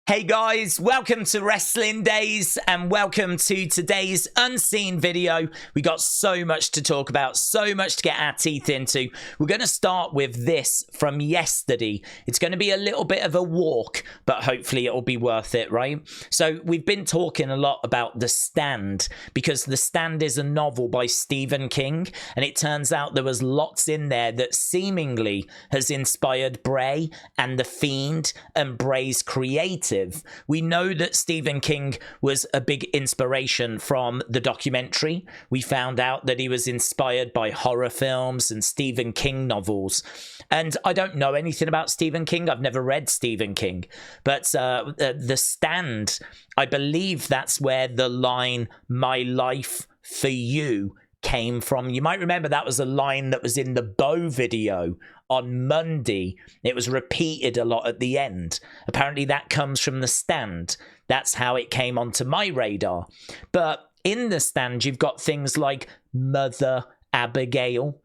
Hey guys, welcome to Wrestling Days and welcome to today's unseen video. We got so much to talk about, so much to get our teeth into. We're going to start with this from yesterday. It's going to be a little bit of a walk, but hopefully it'll be worth it, right? So we've been talking a lot about The Stand because The Stand is a novel by Stephen King, and it turns out there was lots in there that seemingly has inspired Bray and The Fiend and Bray's creative. We know that Stephen King was a big inspiration from the documentary. We found out that he was inspired by horror films and Stephen King novels. And I don't know anything about Stephen King. I've never read Stephen King. But The Stand, I believe that's where the line, "My life for you," came from. You might remember that was a line that was in the Bo video on Monday. It was repeated a lot at the end. Apparently that comes from The Stand. That's how it came onto my radar. But in The Stand, you've got things like Mother Abigail,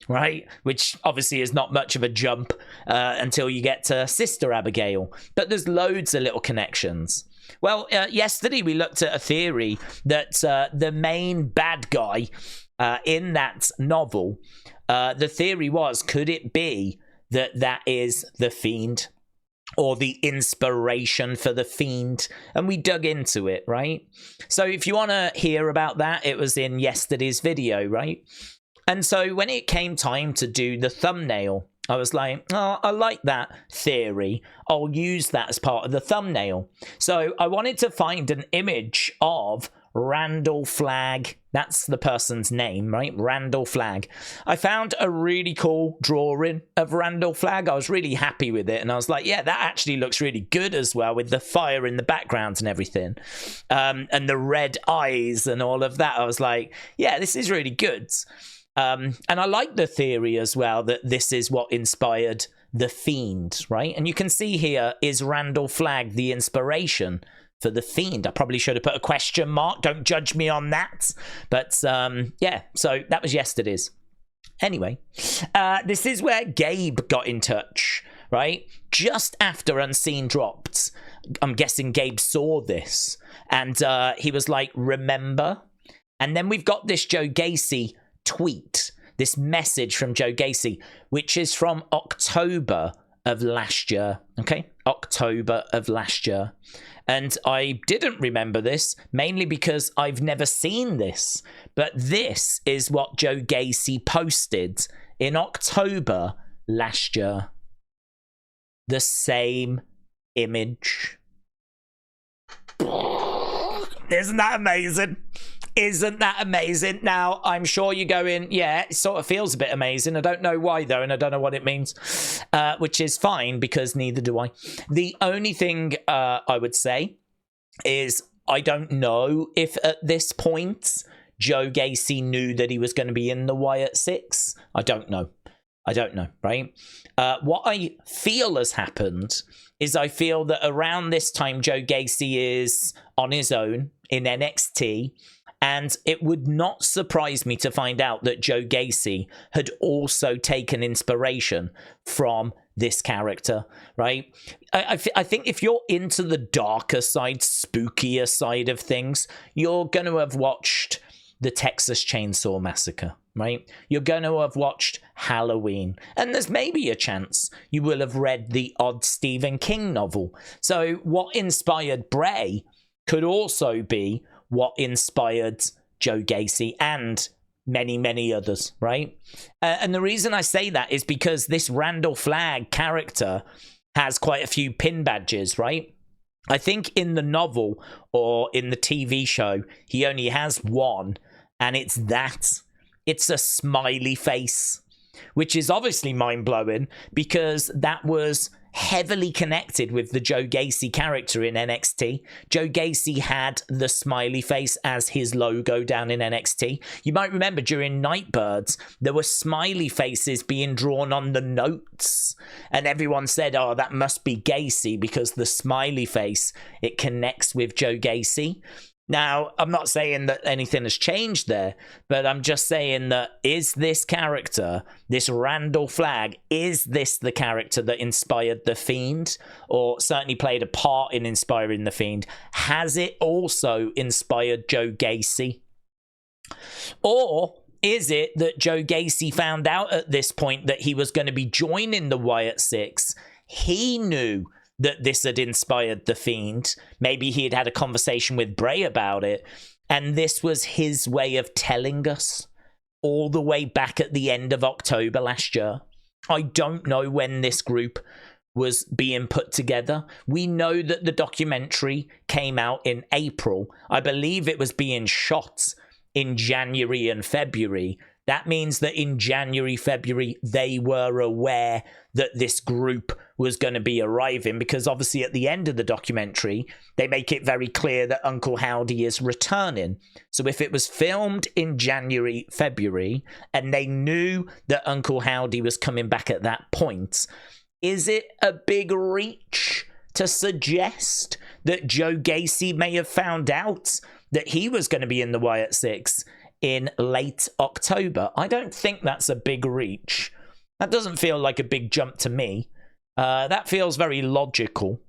right? Which obviously is not much of a jump until you get to Sister Abigail. But there's loads of little connections. Well, yesterday we looked at a theory that the main bad guy in that novel, the theory was, could it be that that is the Fiend or the inspiration for the Fiend? And we dug into it, right? So if you want to hear about that, it was in yesterday's video, right? And so when it came time to do the thumbnail, I was like, oh, I like that theory. I'll use that as part of the thumbnail. So I wanted to find an image of Randell Flagg. That's the person's name, right? Randell Flagg. I found a really cool drawing of Randell Flagg. I was really happy with it. And I was like, yeah, that actually looks really good as well, with the fire in the background and everything. And the red eyes and all of that. I was like, yeah, this is really good. And I like the theory as well that this is what inspired The Fiend, right? And you can see here, is Randell Flagg the inspiration for The Fiend? I probably should have put a question mark. Don't judge me on that. But yeah, so that was yesterday's. Anyway, this is where Gabe got in touch, right? Just after Unseen dropped. I'm guessing Gabe saw this. And he was like, remember? And then we've got this Joe Gacy tweet, this message from Joe Gacy, which is from October of last year. Okay, October of last year. And I didn't remember this, mainly because I've never seen this. But this is what Joe Gacy posted in October last year. The same image. Isn't that amazing? Isn't that amazing? Now, I'm sure you're going, yeah, it sort of feels a bit amazing. I don't know why, though, and I don't know what it means, which is fine, because neither do I. The only thing I would say is I don't know if at this point Joe Gacy knew that he was going to be in the Wyatt Sicks. I don't know. I don't know, right? What I feel has happened is I feel that around this time, Joe Gacy is on his own in NXT. And it would not surprise me to find out that Joe Gacy had also taken inspiration from this character, right? I think if you're into the darker side, spookier side of things, you're going to have watched the Texas Chainsaw Massacre, right? You're going to have watched Halloween. And there's maybe a chance you will have read the odd Stephen King novel. So what inspired Bray could also be what inspired Joe Gacy and many, many others, right? And the reason I say that is because this Randell Flagg character has quite a few pin badges, right? I think in the novel or in the TV show, he only has one, and it's that. It's a smiley face, which is obviously mind-blowing because that was heavily connected with the Joe Gacy character in NXT. Joe Gacy had the smiley face as his logo down in NXT. You might remember during Nightbirds, there were smiley faces being drawn on the notes. And everyone said, oh, that must be Gacy because the smiley face, it connects with Joe Gacy. Now, I'm not saying that anything has changed there, but I'm just saying that is this character, this Randell Flagg, is this the character that inspired The Fiend, or certainly played a part in inspiring The Fiend? Has it also inspired Joe Gacy? Or is it that Joe Gacy found out at this point that he was going to be joining the Wyatt Sicks? He knew that this had inspired The Fiend. Maybe he had had a conversation with Bray about it, and this was his way of telling us all the way back at the end of October last year. I don't know when this group was being put together. We know that the documentary came out in April. I believe it was being shot in January and February. That means that in January, February, they were aware that this group was going to be arriving, because obviously at the end of the documentary, they make it very clear that Uncle Howdy is returning. So if it was filmed in January, February, and they knew that Uncle Howdy was coming back at that point, is it a big reach to suggest that Joe Gacy may have found out that he was going to be in the Wyatt Sicks in late October? I don't think that's a big reach. That doesn't feel like a big jump to me. That feels very logical.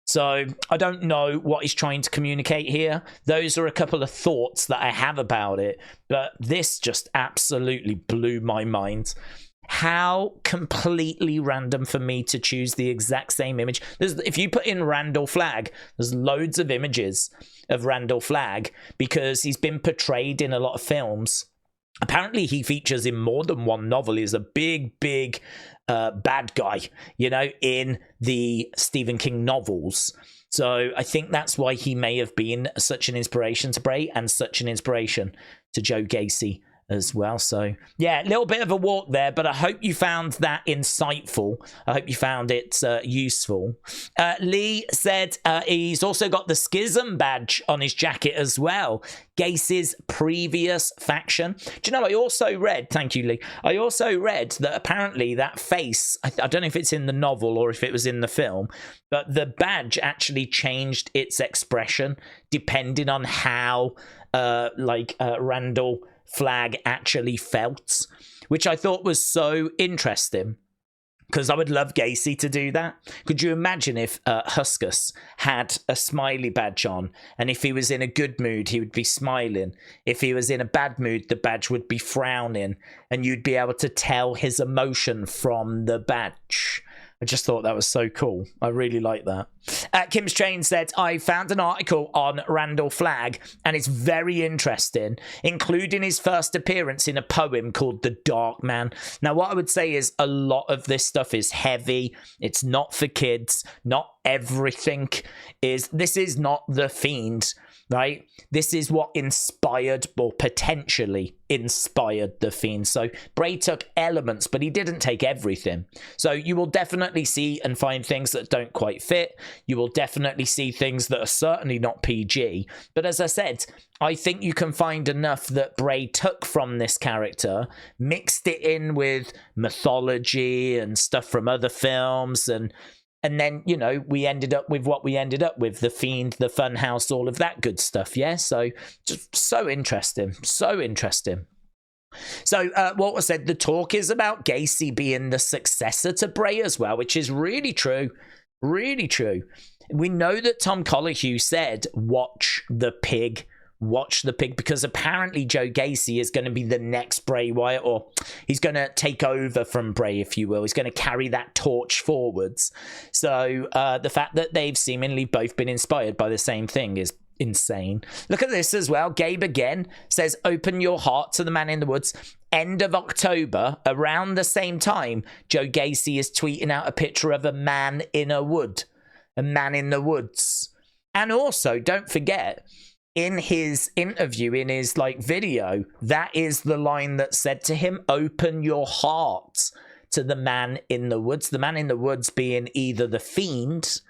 So I don't know what he's trying to communicate here. Those are a couple of thoughts that I have about it, but this just absolutely blew my mind. How completely random for me to choose the exact same image. If you put in Randell Flagg, there's loads of images of Randell Flagg because he's been portrayed in a lot of films. Apparently he features in more than one novel. He's a big bad guy, you know, in the Stephen King novels. So I think that's why he may have been such an inspiration to Bray and such an inspiration to Joe Gacy as well. So yeah, a little bit of a walk there, but I hope you found that insightful. I hope you found it useful. Lee said he's also got the Schism badge on his jacket as well. Gacy's previous faction. Do you know, I also read, thank you Lee, I also read that apparently that face, I don't know if it's in the novel or if it was in the film, but the badge actually changed its expression depending on how Randell Flagg actually felt, which I thought was so interesting, because I would love Gacy to do that. Could you imagine if Huskus had a smiley badge on, and if he was in a good mood, he would be smiling. If he was in a bad mood, the badge would be frowning, and you'd be able to tell his emotion from the badge. I just thought that was so cool. I really like that. Kim's Chain said, I found an article on Randell Flagg, and it's very interesting, including his first appearance in a poem called The Dark Man. Now, what I would say is a lot of this stuff is heavy. It's not for kids. Not everything is. This is not The Fiend, right? This is what inspired, or potentially inspired, The Fiend. So Bray took elements, but he didn't take everything. So you will definitely see and find things that don't quite fit. You will definitely see things that are certainly not PG. But as I said, I think you can find enough that Bray took from this character, mixed it in with mythology and stuff from other films, and then, you know, we ended up with what we ended up with, The Fiend, the Funhouse, all of that good stuff, yeah? So, just so interesting, so interesting. So, Walter said, the talk is about Gacy being the successor to Bray as well, which is really true, really true. We know that Tom Colohue said, watch the pig, because apparently Joe Gacy is going to be the next Bray Wyatt, or he's going to take over from Bray, if you will. He's going to carry that torch forwards. So the fact that they've seemingly both been inspired by the same thing is insane. Look at this as well. Gabe again says, open your heart to the man in the woods. End of October, around the same time, Joe Gacy is tweeting out a picture of a man in a wood. A man in the woods. And also, don't forget, in his interview, in his video, that is the line that said to him, open your heart to the man in the woods. The man in the woods being either the Fiend,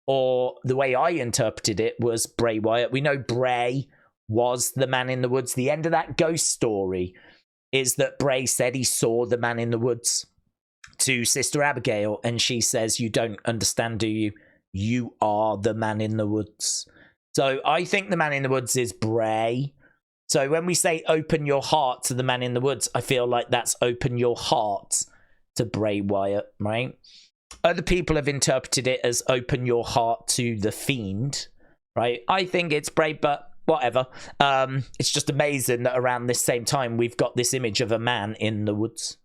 or the way I interpreted it was Bray Wyatt. We know Bray was the man in the woods. The end of that ghost story is that Bray said he saw the man in the woods to Sister Abigail, and she says, you don't understand, do you? You are the man in the woods. So I think the man in the woods is Bray. So when we say open your heart to the man in the woods, I feel like that's open your heart to Bray Wyatt, right? Other people have interpreted it as open your heart to the Fiend, right? I think it's Bray, but whatever. It's just amazing that around this same time, we've got this image of a man in the woods.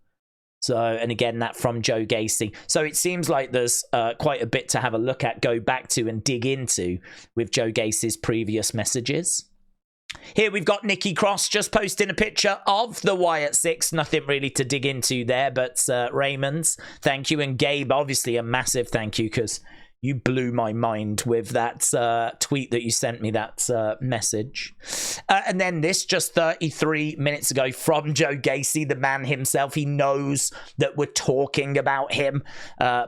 So, and again, that from Joe Gacy. So it seems like there's quite a bit to have a look at, go back to and dig into with Joe Gacy's previous messages. Here we've got Nikki Cross just posting a picture of the Wyatt Sicks. Nothing really to dig into there, but Raymond's, thank you. And Gabe, obviously a massive thank you, because you blew my mind with that tweet that you sent me, that message. And then this just 33 minutes ago from Joe Gacy, the man himself. He knows that we're talking about him,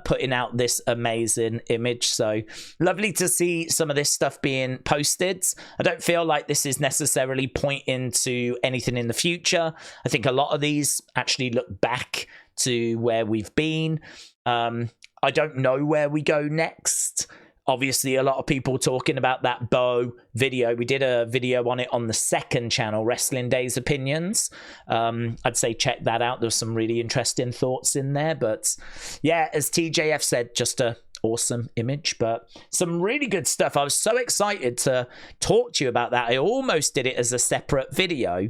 putting out this amazing image. So lovely to see some of this stuff being posted. I don't feel like this is necessarily pointing to anything in the future. I think a lot of these actually look back to where we've been. I don't know where we go next. Obviously, a lot of people talking about that Bo video. We did a video on it on the second channel, Wrestling Days Opinions. I'd say check that out. There's some really interesting thoughts in there. But yeah, as TJF said, just a awesome image, but some really good stuff. I was so excited to talk to you about that. I almost did it as a separate video.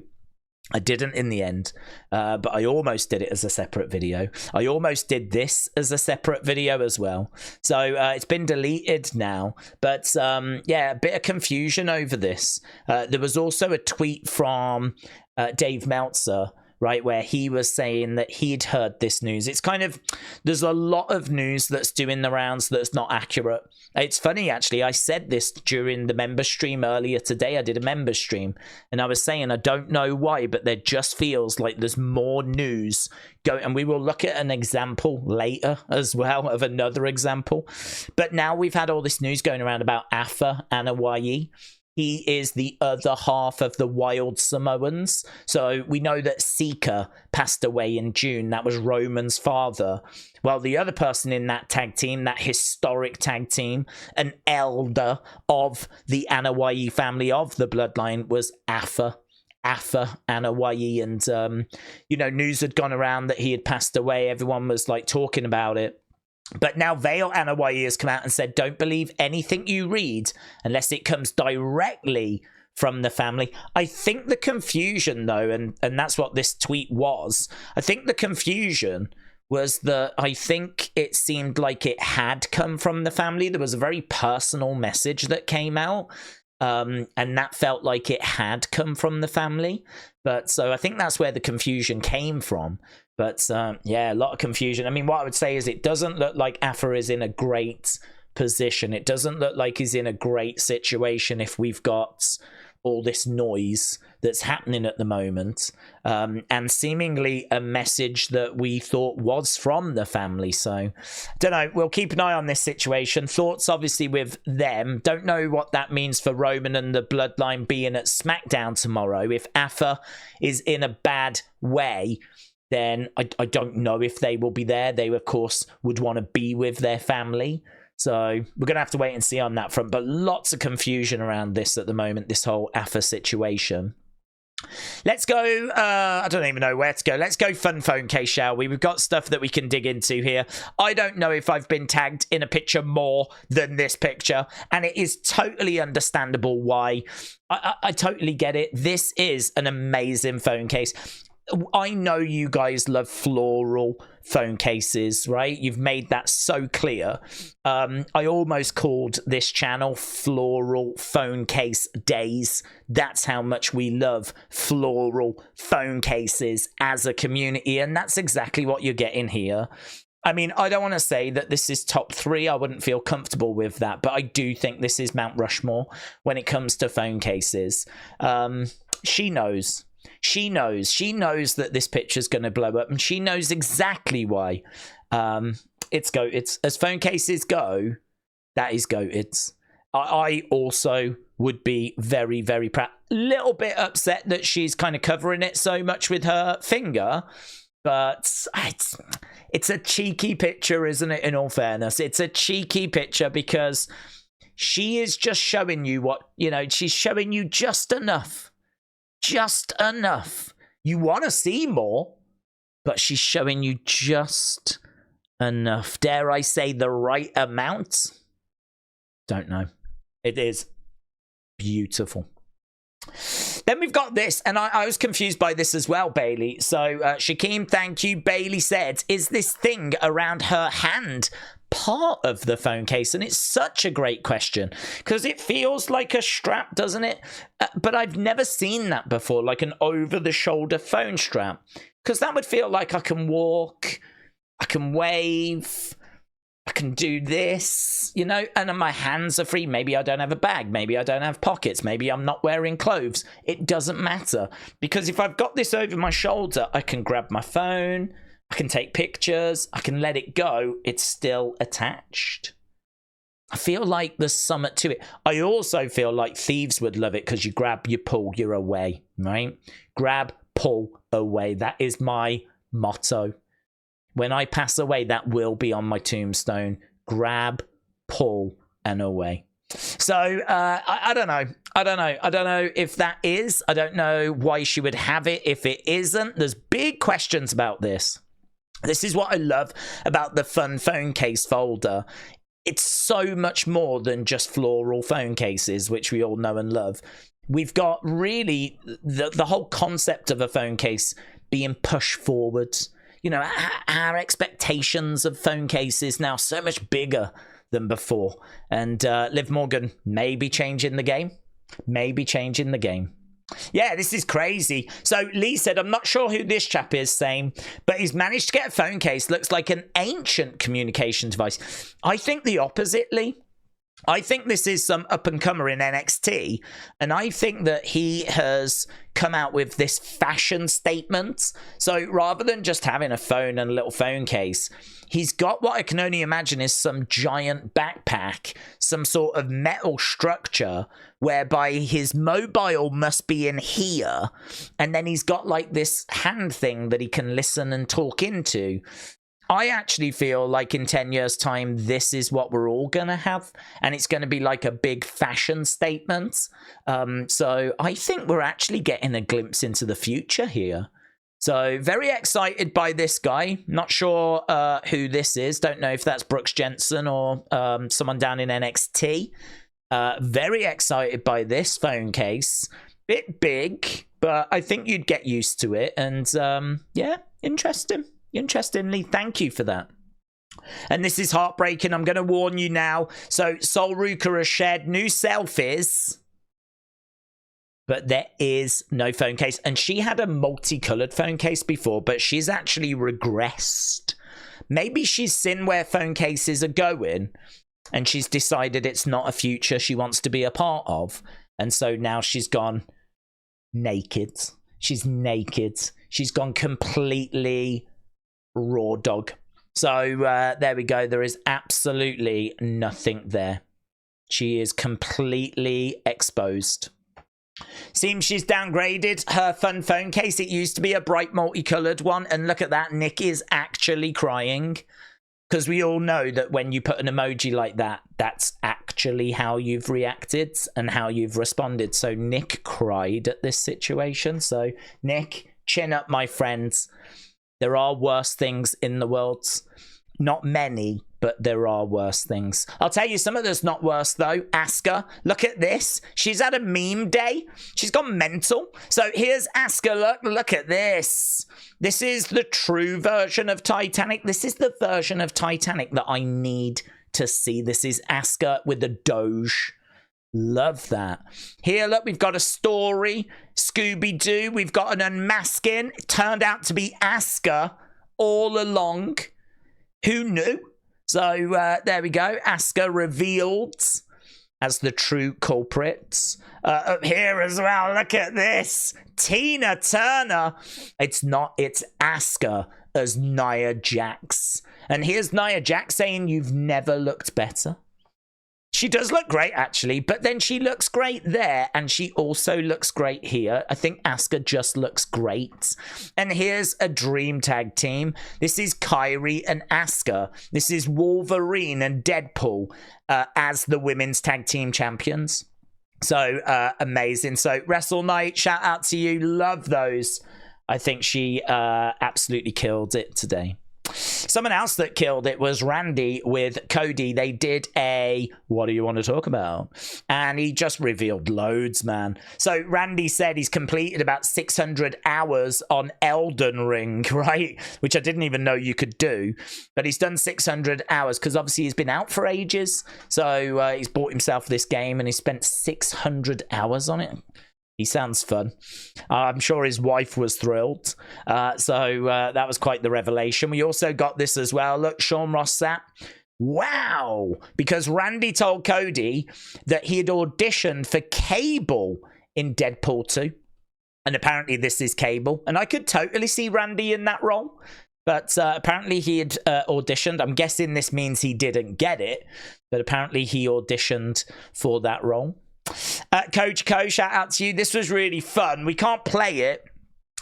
I didn't in the end, but I almost did it as a separate video. I almost did this as a separate video as well. So it's been deleted now. But yeah, a bit of confusion over this. There was also a tweet from Dave Meltzer, right, where he was saying that he'd heard this news. It's kind of, there's a lot of news that's doing the rounds that's not accurate. It's funny, actually, I said this during the member stream earlier today. I did a member stream, and I was saying, I don't know why, but there just feels like there's more news going, and we will look at an example later as well of another example. But now we've had all this news going around about Afa Anoa'i. He is the other half of the Wild Samoans. So we know that Sika passed away in June. That was Roman's father. Well, the other person in that tag team, that historic tag team, an elder of the Anoa'i family of the bloodline, was Afa Anoa'i. And, you know, news had gone around that he had passed away. Everyone was like talking about it. But now Vale Anoa'i has come out and said, don't believe anything you read unless it comes directly from the family. I think the confusion, though, and that's what this tweet was, I think the confusion was that I think it seemed like it had come from the family. There was a very personal message that came out, and that felt like it had come from the family. But so I think that's where the confusion came from. But yeah, a lot of confusion. I mean, what I would say is it doesn't look like Afa is in a great position. It doesn't look like he's in a great situation if we've got all this noise that's happening at the moment, and seemingly a message that we thought was from the family. So, don't know. We'll keep an eye on this situation. Thoughts, obviously, with them. Don't know what that means for Roman and the Bloodline being at SmackDown tomorrow. If Afa is in a bad way, then I don't know if they will be there. They, of course, would want to be with their family. So we're going to have to wait and see on that front. But lots of confusion around this at the moment, this whole Afa situation. Let's go, I don't even know where to go. Let's go fun phone case, shall we? We've got stuff that we can dig into here. I don't know if I've been tagged in a picture more than this picture, and it is totally understandable why. I totally get it. This is an amazing phone case. I know you guys love floral phone cases, right? You've made that so clear. I almost called this channel Floral Phone Case Days. That's how much we love floral phone cases as a community, and that's exactly what you're getting here. I mean, I don't want to say that this is top 3. I wouldn't feel comfortable with that, but I do think this is Mount Rushmore when it comes to phone cases. She knows. She knows that this picture's going to blow up, and she knows exactly why. It's as phone cases go, that is goated. I also would be very, very proud. Little bit upset that she's kind of covering it so much with her finger, but it's a cheeky picture, isn't it? In all fairness, it's a cheeky picture because She is just showing you what, you know, she's showing you just enough. Just enough. You want to see more, but she's showing you just enough. Dare I say the right amount? Don't know. It is beautiful. Then we've got this, and I was confused by this as well, Bailey. So, Shakeem, thank you. Bailey said, is this thing around her hand part of the phone case? And it's such a great question, because it feels like a strap, doesn't it? But I've never seen that before, like an over-the-shoulder phone strap. Because that would feel like I can walk, I can wave, I can do this, you know, and my hands are free. Maybe I don't have a bag. Maybe I don't have pockets. Maybe I'm not wearing clothes. It doesn't matter, because if I've got this over my shoulder, I can grab my phone, I can take pictures, I can let it go. It's still attached. I feel like there's something to it. I also feel like thieves would love it, because you grab, you pull, you're away, right? Grab, pull, away. That is my motto. When I pass away, that will be on my tombstone. Grab, pull, and away. So, I don't know. I don't know if that is. I don't know why she would have it if it isn't. There's big questions about this. This is what I love about the fun phone case folder. It's so much more than just floral phone cases, which we all know and love. We've got really the whole concept of a phone case being pushed forwards. You know, our expectations of phone cases now so much bigger than before. And Liv Morgan may be changing the game. Maybe changing the game. Yeah, this is crazy. So Lee said, I'm not sure who this chap is, saying, but he's managed to get a phone case. Looks like an ancient communication device. I think the opposite, Lee. I think this is some up-and-comer in NXT, and I think that he has come out with this fashion statement. So rather than just having a phone and a little phone case, he's got what I can only imagine is some giant backpack, some sort of metal structure, whereby his mobile must be in here, and then he's got like this hand thing that he can listen and talk into. I actually feel like in 10 years' time, this is what we're all going to have. And it's going to be like a big fashion statement. So I think we're actually getting a glimpse into the future here. So very excited by this guy. Not sure who this is. Don't know if that's Brooks Jensen or someone down in NXT. Very excited by this phone case. Bit big, but I think you'd get used to it. And yeah, interesting. Interestingly, thank you for that. And this is heartbreaking. I'm going to warn you now. So Sol Ruka has shared new selfies, but there is no phone case. And she had a multicolored phone case before, but she's actually regressed. Maybe she's seen where phone cases are going, and she's decided it's not a future she wants to be a part of. And so now she's gone naked. She's naked. She's gone completely raw dog. So there we go. There is absolutely nothing there. She is completely exposed. Seems she's downgraded her fun phone case. It used to be a bright multicolored one, and look at that. Nick is actually crying, because we all know that when you put an emoji like that, that's actually how you've reacted and how you've responded. So Nick cried at this situation. So Nick, chin up, my friends. There are worse things in the world. Not many, but there are worse things. I'll tell you some of that's not worse, though. Asuka, look at this. She's had a meme day. She's gone mental. So here's Asuka. Look at this. This is the true version of Titanic. This is the version of Titanic that I need to see. This is Asuka with the Doge. Love that. Here, look, we've got a story. Scooby-Doo. We've got an unmasking. It turned out to be Asuka all along. Who knew? So there we go. Asuka revealed as the true culprits. Up here as well, look at this. Tina Turner. It's not, it's Asuka as Nia Jax. And here's Nia Jax saying, you've never looked better. She does look great, actually, but then she looks great there, and she also looks great here. I think Asuka just looks great. And here's a dream tag team. This is Kyrie and Asuka. This is Wolverine and Deadpool as the women's tag team champions. So amazing. So Wrestle Night, shout out to you. Love those. I think she absolutely killed it today. Someone else that killed it was Randy with Cody. They did a what do you want to talk about? And he just revealed loads, man. So Randy said he's completed about 600 hours on Elden Ring, right? Which I didn't even know you could do. But he's done 600 hours because obviously he's been out for ages. So he's bought himself this game and he spent 600 hours on it. He sounds fun. I'm sure his wife was thrilled. So that was quite the revelation. We also got this as well. Look, Sean Ross Sapp. Wow. Because Randy told Cody that he had auditioned for Cable in Deadpool 2. And apparently this is Cable. And I could totally see Randy in that role. But apparently he had auditioned. I'm guessing this means he didn't get it. But apparently he auditioned for that role. Coach Co, shout out to you. This was really fun. We can't play it.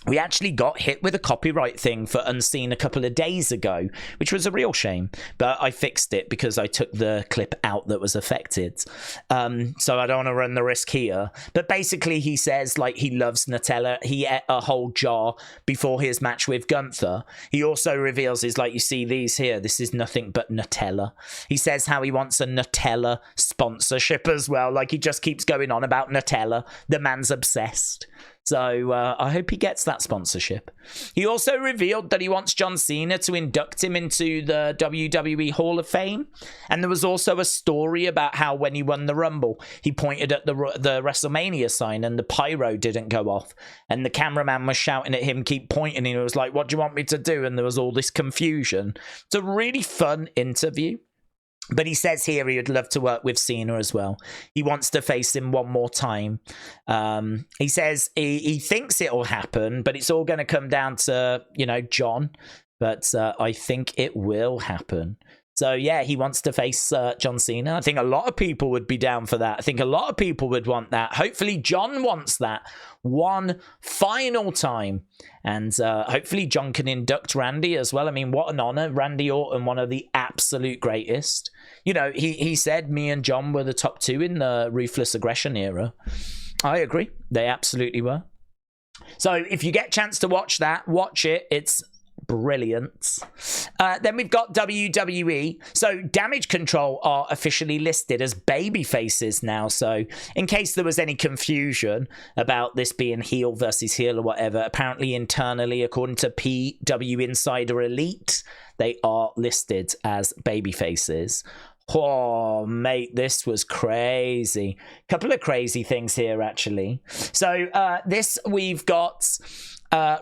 We actually got hit with a copyright thing for Unseen a couple of days ago, which was a real shame. But I fixed it because I took the clip out that was affected. So I don't want to run the risk here. But basically he says like he loves Nutella. He ate a whole jar before his match with Gunther. He also reveals is like you see these here. This is nothing but Nutella. He says how he wants a Nutella sponsorship as well. Like he just keeps going on about Nutella. The man's obsessed. So I hope he gets that sponsorship. He also revealed that he wants John Cena to induct him into the WWE Hall of Fame. And there was also a story about how when he won the Rumble, he pointed at the WrestleMania sign and the pyro didn't go off. And the cameraman was shouting at him, keep pointing. And he was like, what do you want me to do? And there was all this confusion. It's a really fun interview. But he says here he would love to work with Cena as well. He wants to face him one more time. He says he thinks it'll happen, but it's all going to come down to, you know, John. But I think it will happen. So, yeah, he wants to face John Cena. I think a lot of people would be down for that. I think a lot of people would want that. Hopefully, John wants that one final time. And hopefully, John can induct Randy as well. I mean, what an honor. Randy Orton, one of the absolute greatest. You know, he said me and John were the top two in the Ruthless Aggression era. I agree. They absolutely were. So, if you get a chance to watch that, watch it. It's brilliant. Then we've got WWE. So Damage Control are officially listed as babyfaces now. So in case there was any confusion about this being heel versus heel or whatever, apparently internally, according to PW Insider Elite, they are listed as babyfaces. Oh, mate, this was crazy. Couple of crazy things here, actually. So this, we've got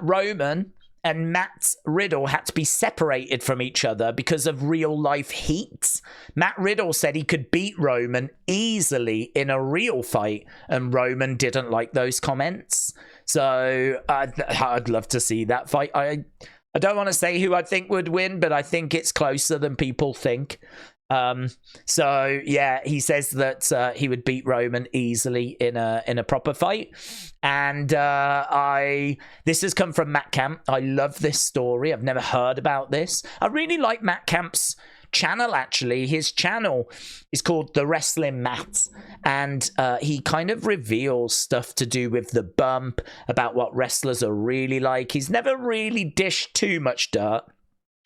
Roman and Matt Riddle had to be separated from each other because of real life heat. Matt Riddle said he could beat Roman easily in a real fight, and Roman didn't like those comments. So I'd love to see that fight. I don't want to say who I think would win, but I think it's closer than people think. So yeah, he says that he would beat Roman easily in a proper fight. And this has come from Matt Camp. I love this story. I've never heard about this. I really like Matt Camp's channel, actually. His channel is called The Wrestling Matt, and he kind of reveals stuff to do with the bump, about what wrestlers are really like. He's never really dished too much dirt.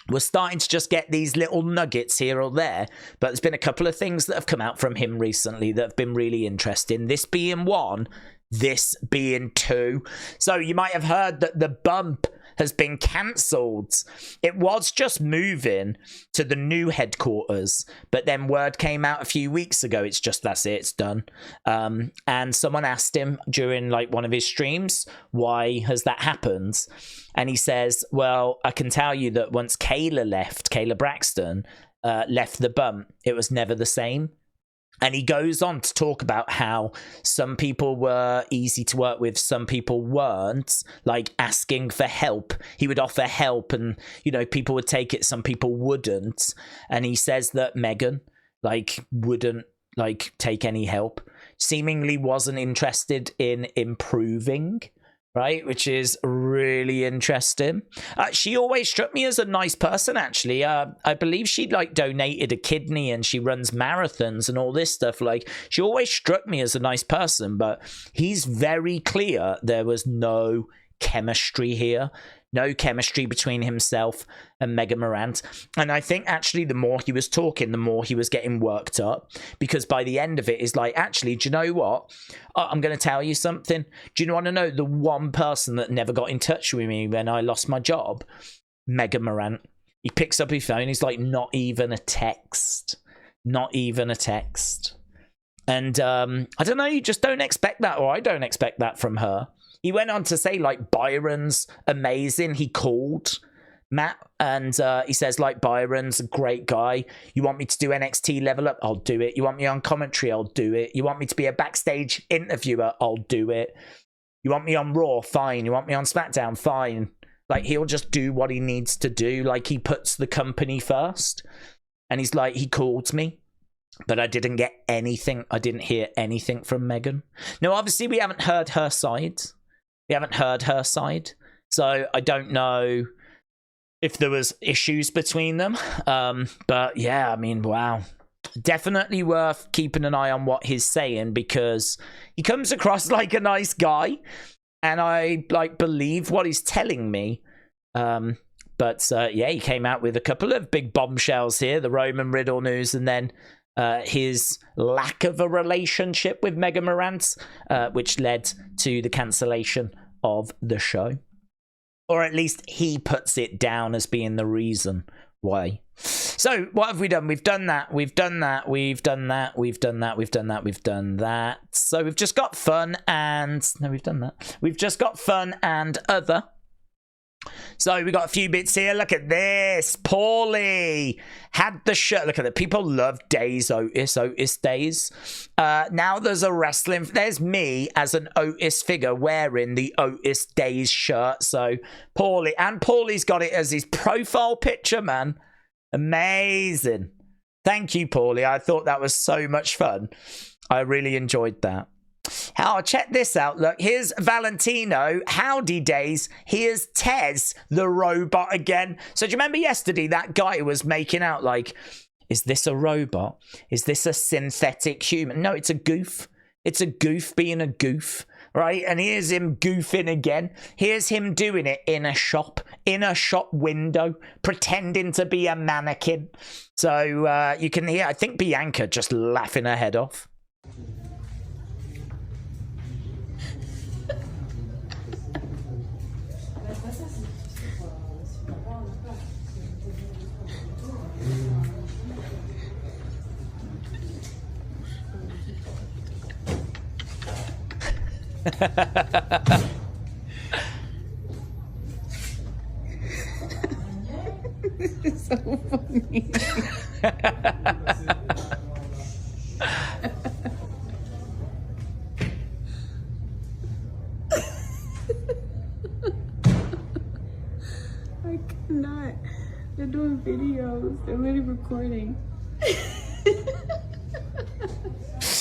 We're starting to just get these little nuggets here or there, but there's been a couple of things that have come out from him recently that have been really interesting. This being one, this being two. So you might have heard that the bump has been cancelled. It was just moving to the new headquarters, but then word came out a few weeks ago. It's just, that's it, it's done. And someone asked him during like one of his streams, why has that happened? And he says, well, I can tell you that once Kayla Braxton left the bump, it was never the same. And he goes on to talk about how some people were easy to work with, some people weren't, like asking for help. He would offer help and, you know, people would take it, some people wouldn't. And he says that Meghan, like, wouldn't like take any help. Seemingly wasn't interested in improving, right? Which is really interesting. She always struck me as a nice person, actually. I believe she like donated a kidney and she runs marathons and all this stuff. Like, she always struck me as a nice person, but he's very clear there was no chemistry here. No chemistry between himself and Meghan Morant. And I think actually the more he was talking, the more he was getting worked up. Because by the end of it, it's like, actually, do you know what? I'm going to tell you something. Do you want to know the one person that never got in touch with me when I lost my job? Meghan Morant. He picks up his phone. He's like, not even a text. Not even a text. And I don't know, you just don't expect that, or I don't expect that from her. He went on to say, like, Byron's amazing. He called Matt and he says, like, Byron's a great guy. You want me to do NXT Level Up? I'll do it. You want me on commentary? I'll do it. You want me to be a backstage interviewer? I'll do it. You want me on Raw? Fine. You want me on SmackDown? Fine. Like, he'll just do what he needs to do. Like, he puts the company first. And he's like, he called me, but I didn't get anything. I didn't hear anything from Meghan. Now, obviously, we haven't heard her side. We haven't heard her side, so I don't know if there was issues between them. But yeah, I mean, wow. Definitely worth keeping an eye on what he's saying, because he comes across like a nice guy, and I like believe what he's telling me. But yeah, he came out with a couple of big bombshells here, the Roman Riddle news, and then his lack of a relationship with Meghan Morant, which led to the cancellation of the show. Or at least he puts it down as being the reason why. So what have we done? We've done that. We've done that. We've done that. We've done that. We've done that. We've done that. So we've just got fun and... No, we've done that. We've just got fun and other. So we got a few bits here. Look at this. Paulie had the shirt. Look at it. People love Days Otis Days. Now there's a wrestling. There's me as an Otis figure wearing the Otis Days shirt. So Paulie, and Paulie's got it as his profile picture, man. Amazing. Thank you, Paulie. I thought that was so much fun. I really enjoyed that. Oh, check this out. Look, here's Valentino. Howdy days. Here's Tez, the robot again. So do you remember yesterday that guy was making out like, is this a robot? Is this a synthetic human? No, it's a goof. It's a goof being a goof, right? And here's him goofing again. Here's him doing it in a shop window, pretending to be a mannequin. So you can hear, I think, Bianca just laughing her head off. This is so funny. I cannot. They're doing videos. They're literally recording.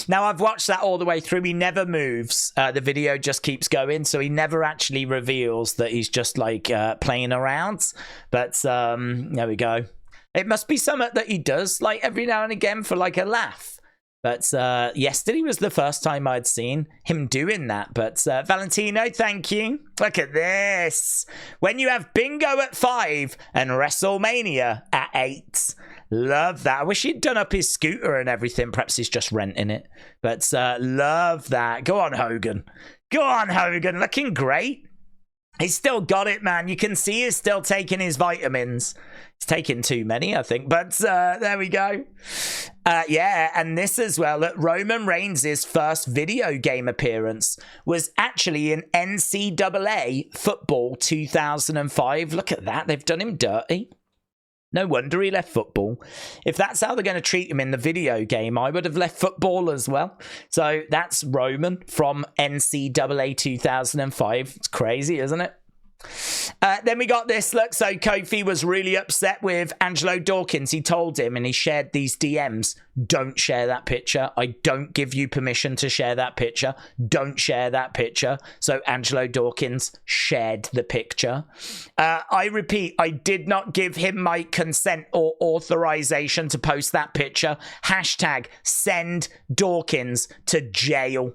Now, I've watched that all the way through. He never moves. The video just keeps going. So he never actually reveals that he's just like playing around. But there we go. It must be something that he does like every now and again for like a laugh. But yesterday was the first time I'd seen him doing that. But Valentino, thank you. Look at this. When you have bingo at 5 and WrestleMania at 8. Love that. I wish he'd done up his scooter and everything. Perhaps he's just renting it. But love that. Go on, Hogan. Go on, Hogan. Looking great. He's still got it, man. You can see he's still taking his vitamins. He's taking too many, I think. But there we go. Yeah, and this as well. Look, Roman Reigns' first video game appearance was actually in NCAA Football 2005. Look at that. They've done him dirty. No wonder he left football. If that's how they're going to treat him in the video game, I would have left football as well. So that's Roman from NCAA 2005. It's crazy, isn't it? Then we got this. Look, so Kofi was really upset with Angelo Dawkins. He told him and he shared these DMs. Don't share that picture. I don't give you permission to share that picture. Don't share that picture. So Angelo Dawkins shared the picture. I repeat, I did not give him my consent or authorization to post that picture. Hashtag send Dawkins to jail.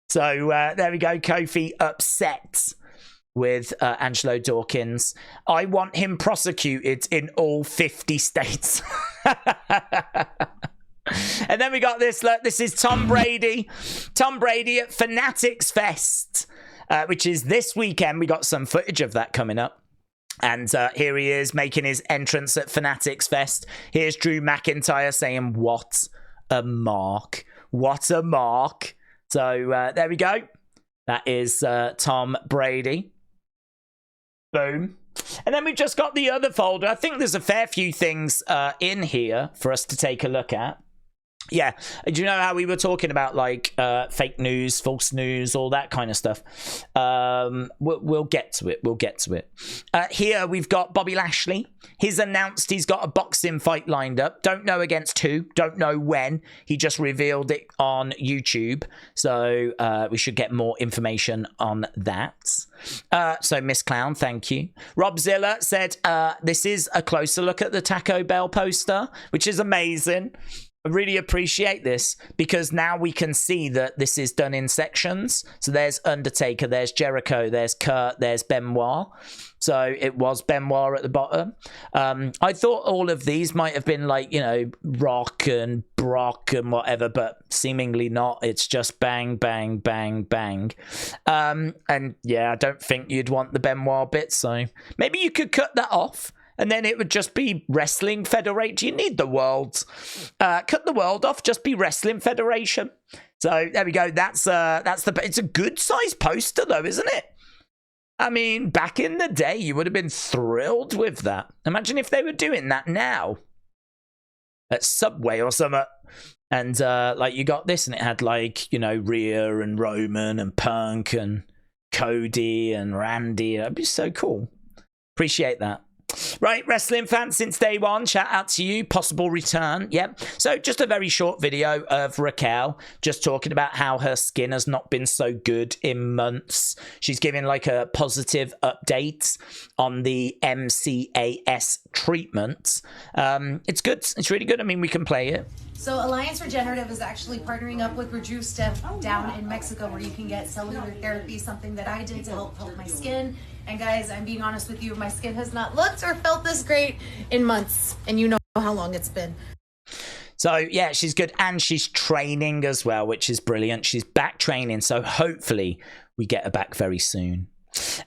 So there we go. Kofi upset with Angelo Dawkins. I want him prosecuted in all 50 states. And then we got this. Look, this is Tom Brady. Tom Brady at Fanatics Fest, which is this weekend. We got some footage of that coming up. And here he is making his entrance at Fanatics Fest. Here's Drew McIntyre saying, what a mark. What a mark. So there we go. That is Tom Brady. Boom. And then we've just got the other folder. I think there's a fair few things in here for us to take a look at. Yeah, do you know how we were talking about like fake news, false news, all that kind of stuff? We'll get to it. We'll get to it. Here we've got Bobby Lashley. He's announced he's got a boxing fight lined up. Don't know against who. Don't know when. He just revealed it on YouTube. So we should get more information on that. So Miss Clown, thank you. Rob Zilla said this is a closer look at the Taco Bell poster, which is amazing. I really appreciate this because now we can see that this is done in sections. So there's Undertaker, there's Jericho, there's Kurt, there's Benoit. So it was Benoit at the bottom. I thought all of these might have been like, you know, Rock and Brock and whatever, but seemingly not. It's just bang, bang, bang, bang. And yeah, I don't think you'd want the Benoit bit. So maybe you could cut that off. And then it would just be Wrestling Federation. You need the world. Cut the world off. Just be Wrestling Federation. So there we go. That's the. It's a good size poster though, isn't it? I mean, back in the day, you would have been thrilled with that. Imagine if they were doing that now at Subway or something. And like you got this, and it had like, you know, Rhea and Roman and Punk and Cody and Randy. That'd be so cool. Appreciate that. Right, wrestling fans since day one, shout out to you. Possible return. Yep. So just a very short video of Raquel just talking about how her skin has not been so good in months. She's giving like a positive update on the MCAS treatment. It's good. It's really good. I mean, we can play it. So Alliance Regenerative is actually partnering up with Rejuice down in Mexico, where you can get cellular therapy, something that I did to help my skin. And guys, I'm being honest with you, my skin has not looked or felt this great in months. And you know how long it's been. So yeah, she's good. And she's training as well, which is brilliant. She's back training. So hopefully we get her back very soon.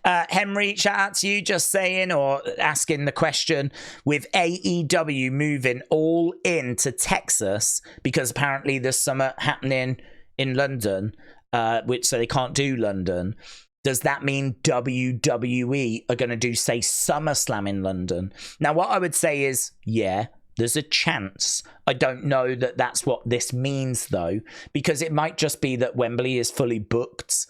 Henry, shout out to you, just saying or asking the question, with AEW moving all into Texas because apparently there's something happening in London, which so they can't do London. Does that mean WWE are going to do, say, SummerSlam in London? Now, what I would say is, yeah, there's a chance. I don't know that that's what this means, though, because it might just be that Wembley is fully booked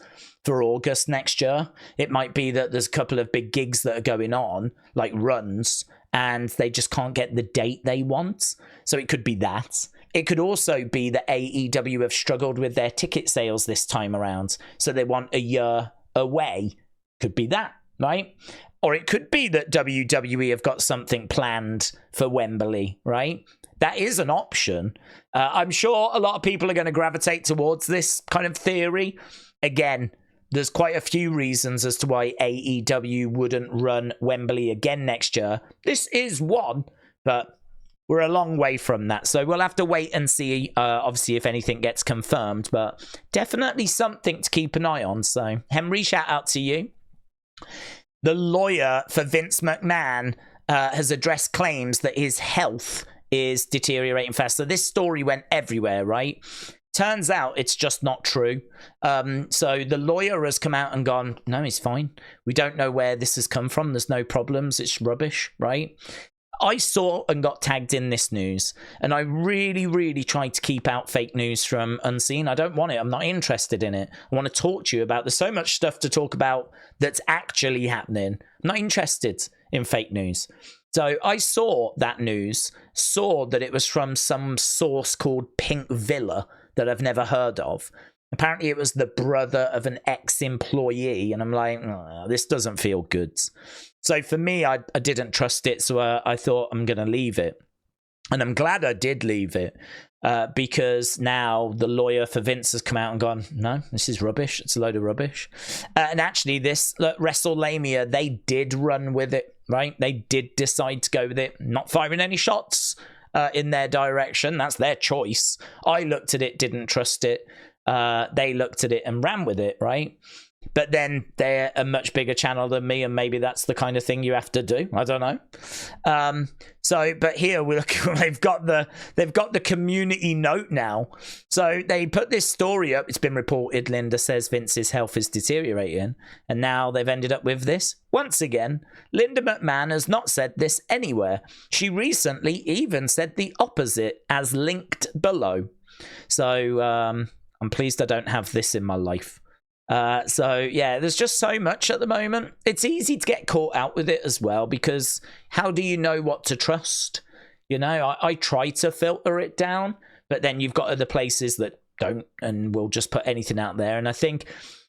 for August next year. It might be that there's a couple of big gigs that are going on, like runs, and they just can't get the date they want. So it could be that. It could also be that AEW have struggled with their ticket sales this time around, so they want a year away. Could be that, right? Or it could be that WWE have got something planned for Wembley, right? That is an option. I'm sure a lot of people are going to gravitate towards this kind of theory. Again, there's quite a few reasons as to why AEW wouldn't run Wembley again next year. This is one, but we're a long way from that. So we'll have to wait and see, obviously, if anything gets confirmed. But definitely something to keep an eye on. So, Henry, shout out to you. The lawyer for Vince McMahon has addressed claims that his health is deteriorating fast. So this story went everywhere, right? Turns out it's just not true. So the lawyer has come out and gone, no, he's fine. We don't know where this has come from. There's no problems. It's rubbish, right? I saw and got tagged in this news, and I really, really tried to keep out fake news from Unseen. I don't want it. I'm not interested in it. I want to talk to you about. There's so much stuff to talk about that's actually happening. I'm not interested in fake news. So I saw that news, saw that it was from some source called Pink Villa that I've never heard of. Apparently it was the brother of an ex-employee, and I'm like, oh, this doesn't feel good. So for me, I didn't trust it, so I thought I'm going to leave it. And I'm glad I did leave it, because now the lawyer for Vince has come out and gone, no, this is rubbish. It's a load of rubbish. And actually, this WrestleMania, they did run with it, right? They did decide to go with it, not firing any shots in their direction. That's their choice. I looked at it, didn't trust it. They looked at it and ran with it, right? But then they're a much bigger channel than me, and maybe that's the kind of thing you have to do. I don't know. But here we look. They've got the community note now. So they put this story up. It's been reported. Linda says Vince's health is deteriorating, and now they've ended up with this. Once again, Linda McMahon has not said this anywhere. She recently even said the opposite, as linked below. So I'm pleased I don't have this in my life. So yeah, there's just so much at the moment. It's easy to get caught out with it as well, because how do you know what to trust? You know, I try to filter it down, but then you've got other places that don't and will just put anything out there. And I think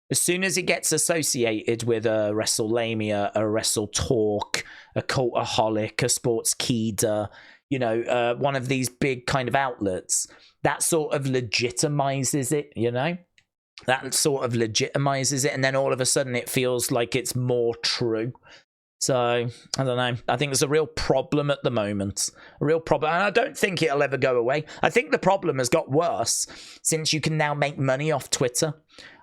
as soon as it gets associated with a WrestleMania, a Wrestle Talk, a Cultaholic, a Sportskeeda, you know, one of these big kind of outlets, that sort of legitimizes it, you know? That sort of legitimizes it, and then all of a sudden it feels like it's more true. So, I don't know. I think there's a real problem at the moment. A real problem. And I don't think it'll ever go away. I think the problem has got worse since you can now make money off Twitter.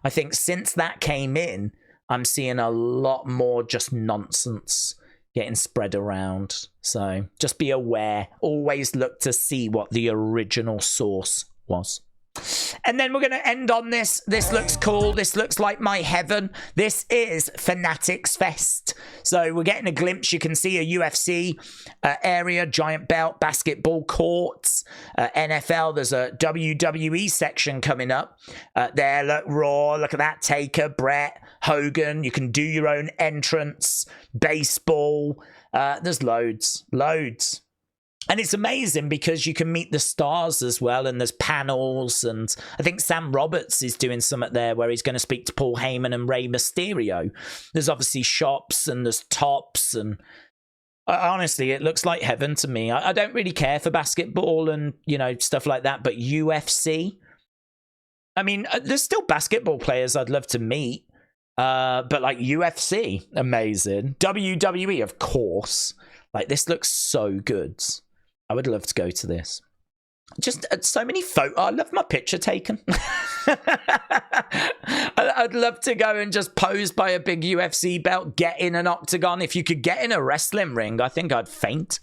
I think since that came in, I'm seeing a lot more just nonsense getting spread around. So, just be aware. Always look to see what the original source was. And then we're going to end on this. This looks cool. This looks like my heaven. This is Fanatic's Fest. So we're getting a glimpse. You can see a UFC area, giant belt, basketball courts, NFL. There's a WWE section coming up. There, look, Raw. Look at that. Taker, Brett, Hogan. You can do your own entrance. Baseball. There's loads. And it's amazing because you can meet the stars as well, and there's panels, and I think Sam Roberts is doing something there where he's going to speak to Paul Heyman and Rey Mysterio. There's obviously shops, and there's tops, and honestly, it looks like heaven to me. I don't really care for basketball and, you know, stuff like that, but UFC, I mean, there's still basketball players I'd love to meet, but like UFC, amazing. WWE, of course. Like, this looks so good. I would love to go to this. Just so many photos. I love my picture taken. I'd love to go and just pose by a big UFC belt, get in an octagon. If you could get in a wrestling ring, I think I'd faint.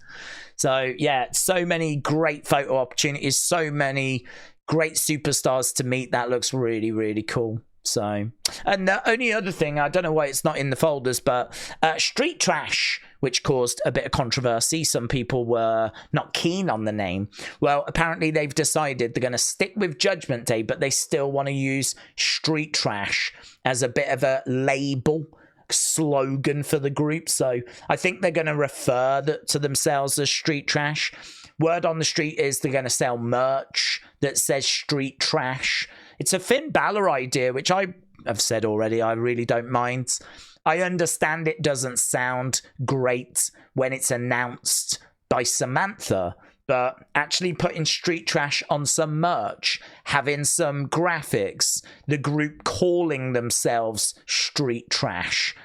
So, yeah, so many great photo opportunities, so many great superstars to meet. That looks really, really cool. So, and the only other thing, I don't know why it's not in the folders, but Street Trash, which caused a bit of controversy. Some people were not keen on the name. Well, apparently they've decided they're going to stick with Judgment Day, but they still want to use Street Trash as a bit of a label slogan for the group. So I think they're going to refer to themselves as Street Trash. Word on the street is they're going to sell merch that says Street Trash. It's a Finn Balor idea, which I have said already, I really don't mind. I understand it doesn't sound great when it's announced by Samantha, but actually putting Street Trash on some merch, having some graphics, the group calling themselves Street Trash,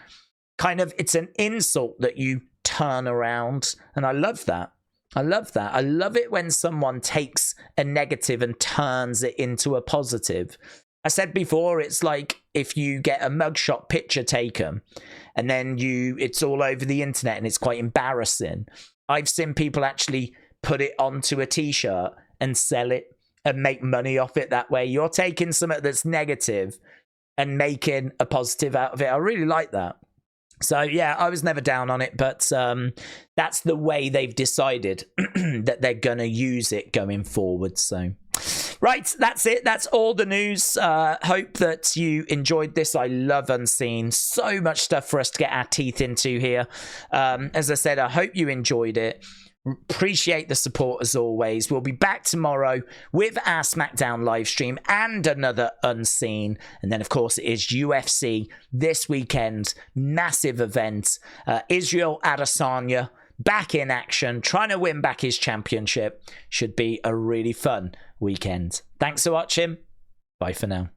kind of, it's an insult that you turn around, and I love that. I love that. I love it when someone takes a negative and turns it into a positive. I said before, it's like if you get a mugshot picture taken and then it's all over the internet and it's quite embarrassing. I've seen people actually put it onto a t-shirt and sell it and make money off it that way. You're taking something that's negative and making a positive out of it. I really like that. So, yeah, I was never down on it, but that's the way they've decided that they're going to use it going forward. So, right, that's it. That's all the news. Hope that you enjoyed this. I love Unseen. So much stuff for us to get our teeth into here. As I said, I hope you enjoyed it. Appreciate the support as always. We'll be back tomorrow with our SmackDown live stream and another Unseen. And then, of course, it is UFC this weekend. Massive event. Israel Adesanya back in action, trying to win back his championship. Should be a really fun weekend. Thanks for watching. Bye for now.